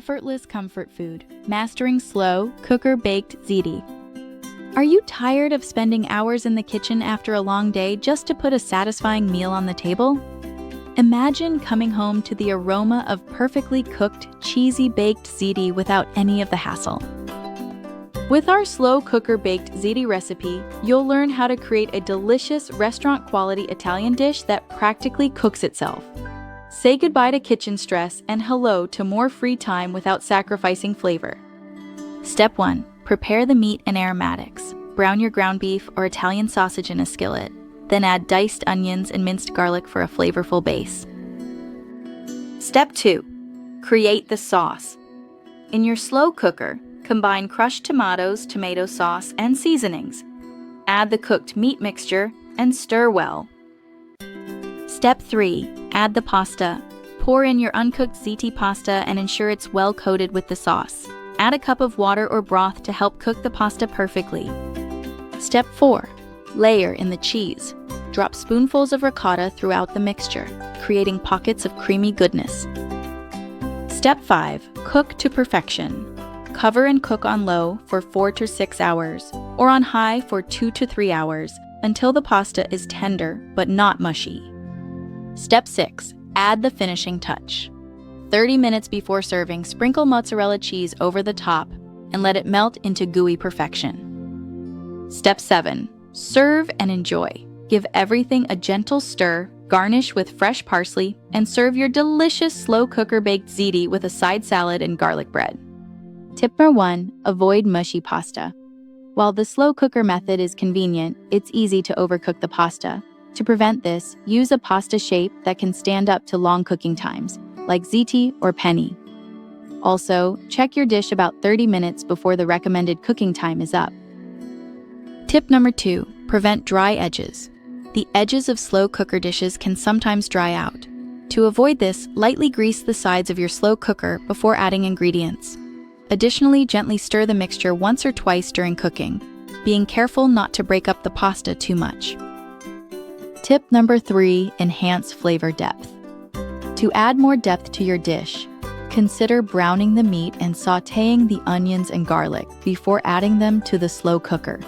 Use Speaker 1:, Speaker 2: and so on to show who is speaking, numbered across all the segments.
Speaker 1: Effortless comfort food, mastering slow, cooker-baked ziti. Are you tired of spending hours in the kitchen after a long day just to put a satisfying meal on the table? Imagine coming home to the aroma of perfectly cooked, cheesy baked ziti without any of the hassle. With our slow cooker-baked ziti recipe, you'll learn how to create a delicious restaurant-quality Italian dish that practically cooks itself. Say goodbye to kitchen stress and hello to more free time without sacrificing flavor. Step 1. Prepare the meat and aromatics. Brown your ground beef or Italian sausage in a skillet. Then add diced onions and minced garlic for a flavorful base. Step 2. Create the sauce. In your slow cooker, combine crushed tomatoes, tomato sauce, and seasonings. Add the cooked meat mixture and stir well. Step 3. Add the pasta. Pour in your uncooked ziti pasta and ensure it's well coated with the sauce. Add a cup of water or broth to help cook the pasta perfectly. Step 4. Layer in the cheese. Drop spoonfuls of ricotta throughout the mixture, creating pockets of creamy goodness. Step 5. Cook to perfection. Cover and cook on low for 4 to 6 hours, or on high for 2 to 3 hours, until the pasta is tender but not mushy. Step 6. Add the finishing touch. 30 minutes before serving, sprinkle mozzarella cheese over the top and let it melt into gooey perfection. Step 7. Serve and enjoy. Give everything a gentle stir, garnish with fresh parsley, and serve your delicious slow cooker-baked ziti with a side salad and garlic bread. Tip number 1. Avoid mushy pasta. While the slow cooker method is convenient, it's easy to overcook the pasta. To prevent this, use a pasta shape that can stand up to long cooking times, like ziti or penne. Also, check your dish about 30 minutes before the recommended cooking time is up. Tip number 2. Prevent dry edges. The edges of slow cooker dishes can sometimes dry out. To avoid this, lightly grease the sides of your slow cooker before adding ingredients. Additionally, gently stir the mixture once or twice during cooking, being careful not to break up the pasta too much. Tip number 3. Enhance flavor depth. To add more depth to your dish, consider browning the meat and sautéing the onions and garlic before adding them to the slow cooker.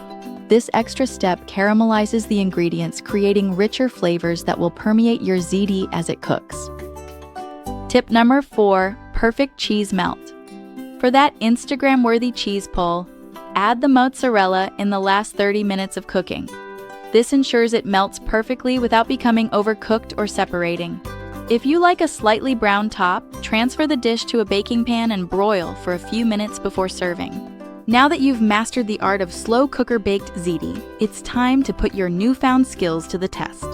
Speaker 1: This extra step caramelizes the ingredients, creating richer flavors that will permeate your ziti as it cooks. Tip number 4. Perfect cheese melt. For that Instagram-worthy cheese pull, add the mozzarella in the last 30 minutes of cooking. This ensures it melts perfectly without becoming overcooked or separating. If you like a slightly brown top, transfer the dish to a baking pan and broil for a few minutes before serving. Now that you've mastered the art of slow cooker-baked ziti, it's time to put your newfound skills to the test.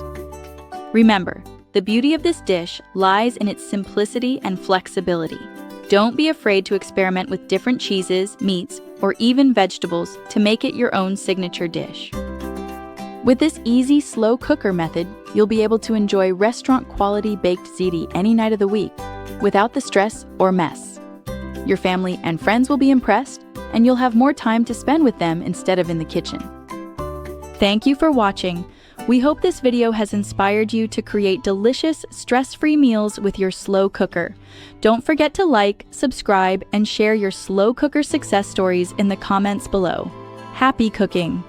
Speaker 1: Remember, the beauty of this dish lies in its simplicity and flexibility. Don't be afraid to experiment with different cheeses, meats, or even vegetables to make it your own signature dish. With this easy slow cooker method, you'll be able to enjoy restaurant-quality baked ziti any night of the week without the stress or mess. Your family and friends will be impressed, and you'll have more time to spend with them instead of in the kitchen. Thank you for watching. We hope this video has inspired you to create delicious, stress-free meals with your slow cooker. Don't forget to like, subscribe, and share your slow cooker success stories in the comments below. Happy cooking!